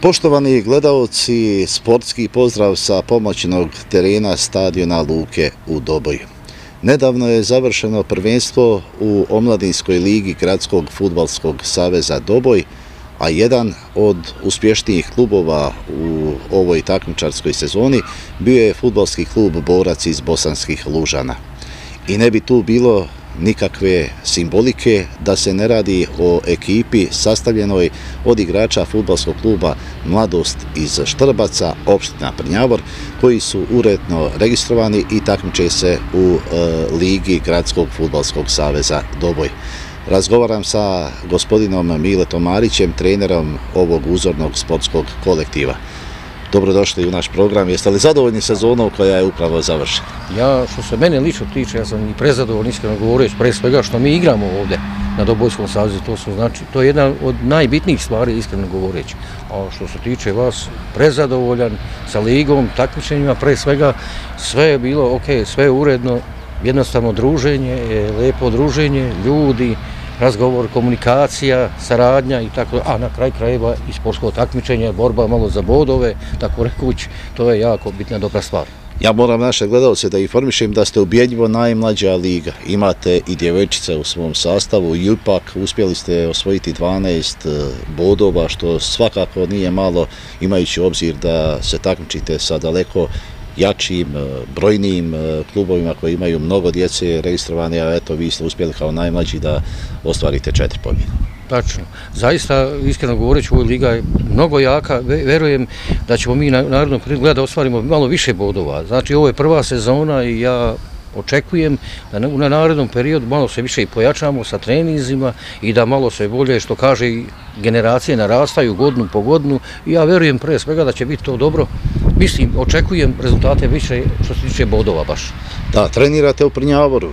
Poštovani gledaoci, sportski pozdrav sa pomoćnog terena stadiona Luke u Doboju. Nedavno je završeno prvenstvo u omladinskoj ligi Gradskog fudbalskog saveza Doboj, a jedan od uspješnijih klubova u ovoj takmičarskoj sezoni bio je fudbalski klub Borac iz Bosanskih Lužana. I ne bi tu bilo nikakve simbolike da se ne radi o ekipi sastavljenoj od igrača fudbalskog kluba Mladost iz Štrbaca, opština Prnjavor, koji su uredno registrovani i takmiče se u ligi Gradskog fudbalskog saveza Doboj. Razgovaram sa gospodinom Miletom Marićem, trenerom ovog uzornog sportskog kolektiva. Dobrodošli u naš program. Jeste li zadovoljni sezonom koja je upravo završena? Ja, što se mene lično tiče, ja sam i prezadovoljan, iskreno govoreći, pre svega što mi igramo ovdje na Dobojskom savezu, to je jedna od najbitnijih stvari, iskreno govoreći. A što se tiče vas, prezadovoljan sa ligom, takmičenjima, pre svega, sve je bilo ok, sve je uredno, jednostavno druženje, lepo druženje, ljudi, razgovor, komunikacija, saradnja i tako, a na kraj krajeva i sportsko takmičenje, borba malo za bodove, tako rekuć, to je jako bitna dobra stvar. Ja moram naše gledalce da informišem da ste ubjedljivo najmlađa liga. Imate i djevojčice u svom sastavu i ipak uspjeli ste osvojiti 12 bodova, što svakako nije malo imajući obzir da se takmičite sa daleko jačim, brojnim klubovima koji imaju mnogo djece registrovane, a eto vi ste uspjeli kao najmlađi da ostvarite 4 pobjede. Tačno. Zaista, iskreno govoreći, ova liga je mnogo jaka. Verujem da ćemo mi na narednom periodu da ostvarimo malo više bodova. Znači, ovo je prva sezona i ja očekujem da na narednom periodu malo se više i pojačamo sa treninzima i da malo se bolje, što kaže, i generacije narastaju godinu po godinu. I ja verujem pre svega da će biti to dobro. Mislim, očekujem rezultate više što se tiče bodova baš. Da, trenirate u Prnjavoru,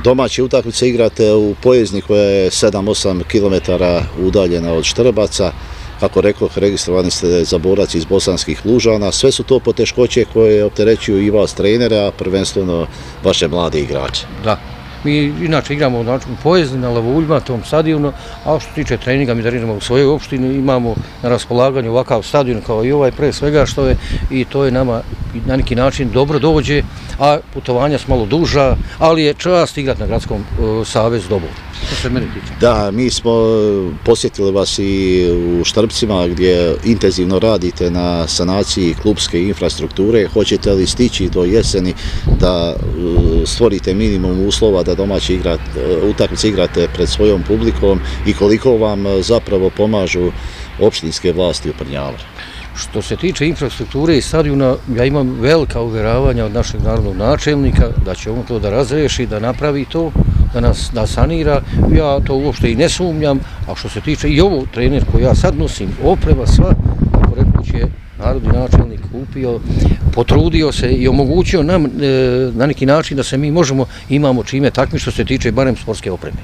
domaće utakmice igrate u Pojezni koja je 7-8 km udaljena od Štrbaca. Kako rekoh, registrovani ste za Borac iz Bosanskih Lužana. Sve su to poteškoće koje opterećuju i vas trenere, a prvenstveno vaše mlade igrače. Da. Mi inače igramo u Pojezni, na Lavuljima, tom stadionu, a što se tiče treninga, mi treniramo u svojoj opštini, imamo na raspolaganju ovakav stadion kao i ovaj, pre svega što je, i to je nama na neki način dobro dođe, a putovanja su malo duža, ali je čast igrati na Gradskom savezu Doboj. To se meni tiče. Da, mi smo posjetili vas i u Štrbcima gdje intenzivno radite na sanaciji klubske infrastrukture. Hoćete li stići do jeseni da stvorite minimum uslova da domaće utakmice igrate pred svojom publikom i koliko vam zapravo pomažu opštinske vlasti u Prnjavoru? Što se tiče infrastrukture i stadiona, ja imam velika uvjeravanja od našeg narodnog načelnika da će on to da razreši, da napravi to, da nas sanira. Ja to uopšte i ne sumnjam, a što se tiče i ovo trener koji ja sad nosim, oprema sva, kako rekuć je narodni načelnik kupio, potrudio se i omogućio nam na neki način da se mi možemo, imamo čime takmi što se tiče barem sportske opreme.